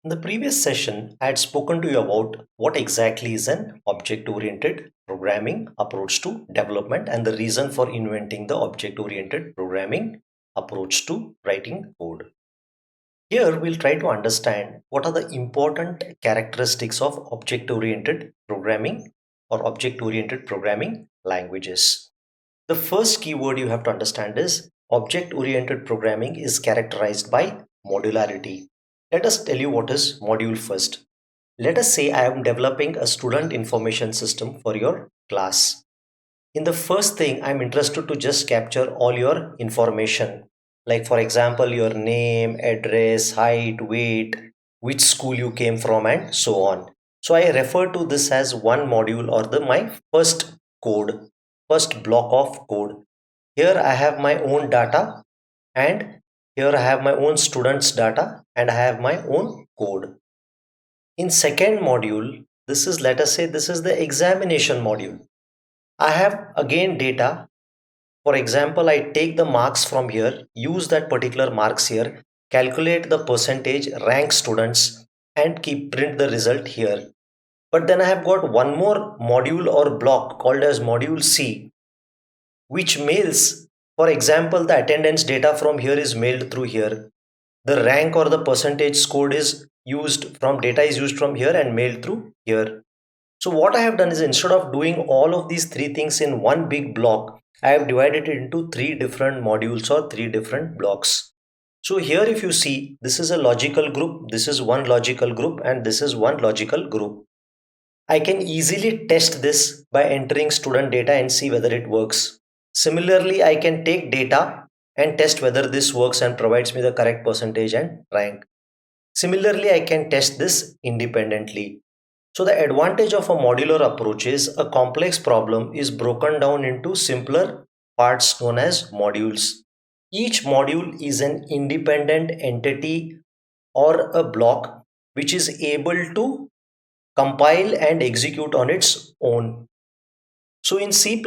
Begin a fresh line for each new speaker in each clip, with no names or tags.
In the previous session, I had spoken to you about what exactly is an object-oriented programming approach to development and the reason for inventing the object-oriented programming approach to writing code. Here, we'll try to understand what are the important characteristics of object-oriented programming or object-oriented programming languages. The first keyword you have to understand is object-oriented programming is characterized by modularity. Let us tell you what is module first. Let us say I am developing a student information system for your class. In the first thing, I'm interested to just capture all your information. Like for example, your name, address, height, weight, which school you came from and so on. So I refer to this as one module or my first code, first block of code. Here I have my own data and here I have my own students data and I have my own code. In second module, this is, let us say this is the examination module. I have again data. For example, I take the marks from here, use that particular marks here, calculate the percentage, rank students and keep print the result here. But then I have got one more module or block called as module C, which mails, for example, the attendance data from here is mailed through here. The rank or the percentage scored is used from data is used from here and mailed through here. So what I have done is instead of doing all of these three things in one big block, I have divided it into three different modules or three different blocks. So here if you see, this is a logical group, this is one logical group and this is one logical group. I can easily test this by entering student data and see whether it works. Similarly, I can take data and test whether this works and provides me the correct percentage and rank. Similarly, I can test this independently. So the advantage of a modular approach is a complex problem is broken down into simpler parts known as modules. Each module is an independent entity or a block which is able to compile and execute on its own. So in C++,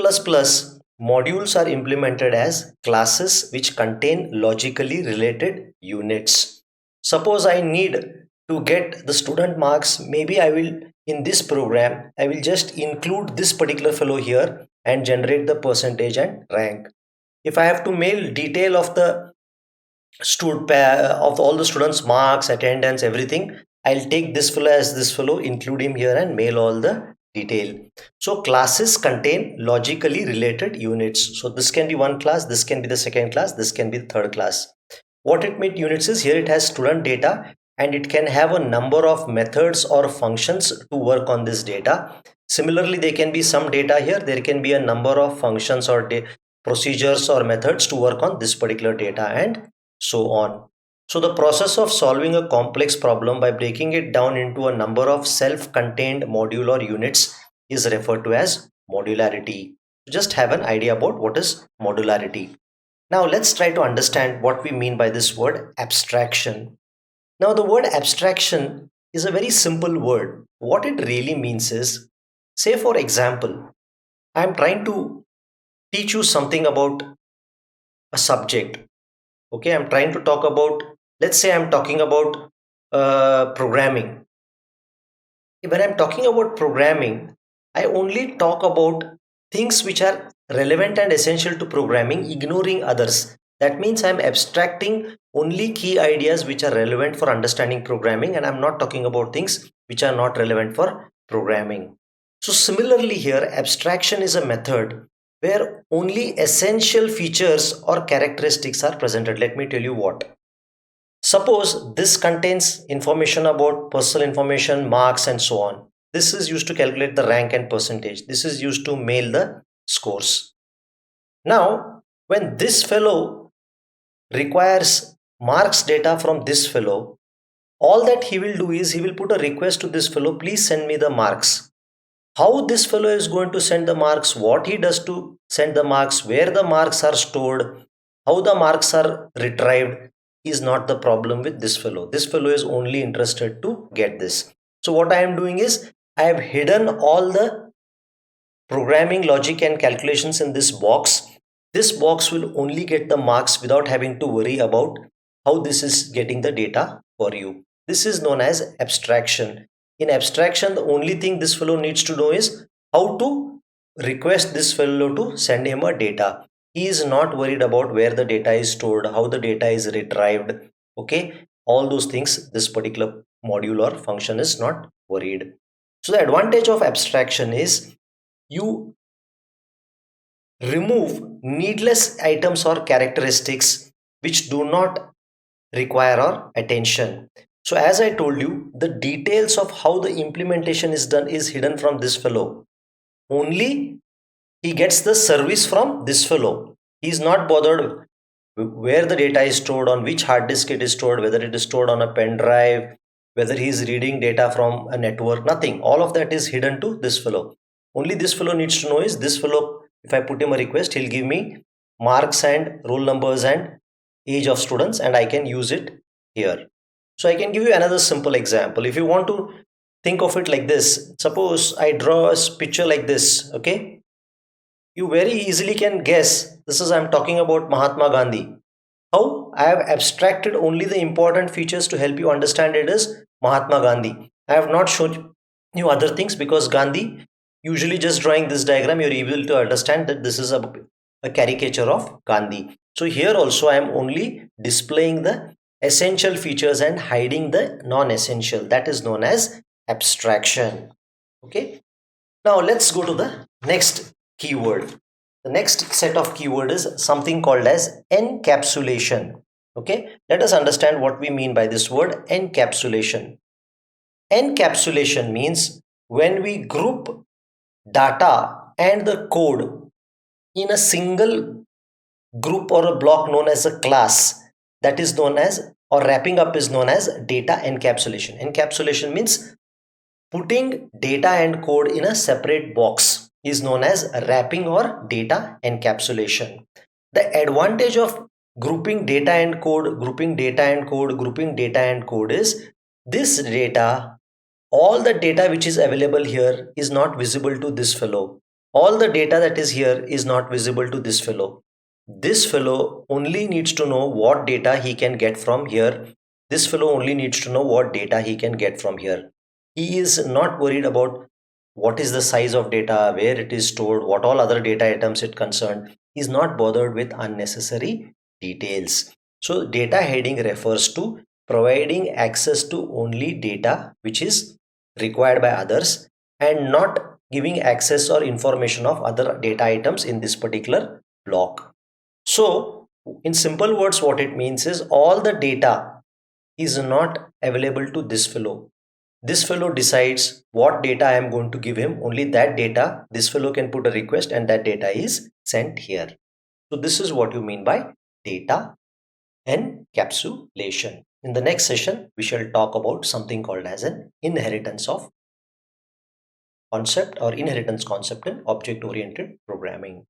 modules are implemented as classes which contain logically related units. Suppose I need to get the student marks, maybe I will, in this program, I will just include this particular fellow here and generate the percentage and rank. If I have to mail detail of the of all the students marks, attendance, everything, I'll take this fellow as this fellow, include him here and mail all the detail. So classes contain logically related units. So this can be one class, this can be the second class, this can be the third class. What it means units is here it has student data and it can have a number of methods or functions to work on this data. Similarly, there can be some data here, there can be a number of functions or procedures or methods to work on this particular data and so on. So the process of solving a complex problem by breaking it down into a number of self-contained module or units is referred to as modularity. Just have an idea about what is modularity. Now let's try to understand what we mean by this word abstraction. Now the word abstraction is a very simple word. What it really means is, say for example, I am trying to teach you something about a subject. Okay, I'm trying to talk about, let's say I'm talking about programming. When I'm talking about programming, I only talk about things which are relevant and essential to programming, ignoring others. That means I'm abstracting only key ideas which are relevant for understanding programming, and I'm not talking about things which are not relevant for programming. So similarly here, abstraction is a method where only essential features or characteristics are presented. Let me tell you what. Suppose this contains information about personal information, marks and so on. This is used to calculate the rank and percentage. This is used to mail the scores. Now, when this fellow requires marks data from this fellow, all that he will do is he will put a request to this fellow, please send me the marks. How this fellow is going to send the marks, what he does to send the marks, where the marks are stored, how the marks are retrieved is not the problem with this fellow. This fellow is only interested to get this. So what I am doing is I have hidden all the programming logic and calculations in this box. This box will only get the marks without having to worry about how this is getting the data for you. This is known as abstraction. In abstraction, the only thing this fellow needs to know is how to request this fellow to send him a data. He is not worried about where the data is stored, how the data is retrieved. Okay, all those things this particular module or function is not worried. So the advantage of abstraction is you remove needless items or characteristics which do not require our attention. So as I told you, the details of how the implementation is done is hidden from this fellow. Only he gets the service from this fellow. He is not bothered where the data is stored, on which hard disk it is stored, whether it is stored on a pen drive, whether he is reading data from a network, nothing. All of that is hidden to this fellow. Only this fellow needs to know is this fellow, if I put him a request, he'll give me marks and roll numbers and age of students, and I can use it here. So I can give you another simple example. If you want to think of it like this, suppose I draw a picture like this, okay? You very easily can guess this is I'm talking about Mahatma Gandhi. How I have abstracted only the important features to help you understand it is Mahatma Gandhi. I have not shown you other things because Gandhi, usually just drawing this diagram, you're able to understand that this is a caricature of Gandhi. So here also I am only displaying the essential features and hiding the non-essential. That is known as abstraction. Okay. Now let's go to the next keyword. The next set of keyword is something called as encapsulation. Okay, let us understand what we mean by this word encapsulation. Encapsulation means when we group data and the code in a single group or a block known as a class, that is known as, or wrapping up is known as data encapsulation. Encapsulation means putting data and code in a separate box is known as wrapping or data encapsulation. The advantage of grouping data and code, grouping data and code, grouping data and code is this data, all the data which is available here is not visible to this fellow. All the data that is here is not visible to this fellow. This fellow only needs to know what data he can get from here. This fellow only needs to know what data he can get from here. He is not worried about what is the size of data, where it is stored, what all other data items it concerned. He is not bothered with unnecessary details. So data heading refers to providing access to only data which is required by others and not giving access or information of other data items in this particular block. So in simple words, what it means is all the data is not available to this fellow. This fellow decides what data I am going to give him. Only that data, this fellow can put a request and that data is sent here. So this is what you mean by data encapsulation. In the next session, we shall talk about something called as an inheritance of concept or inheritance concept in object oriented programming.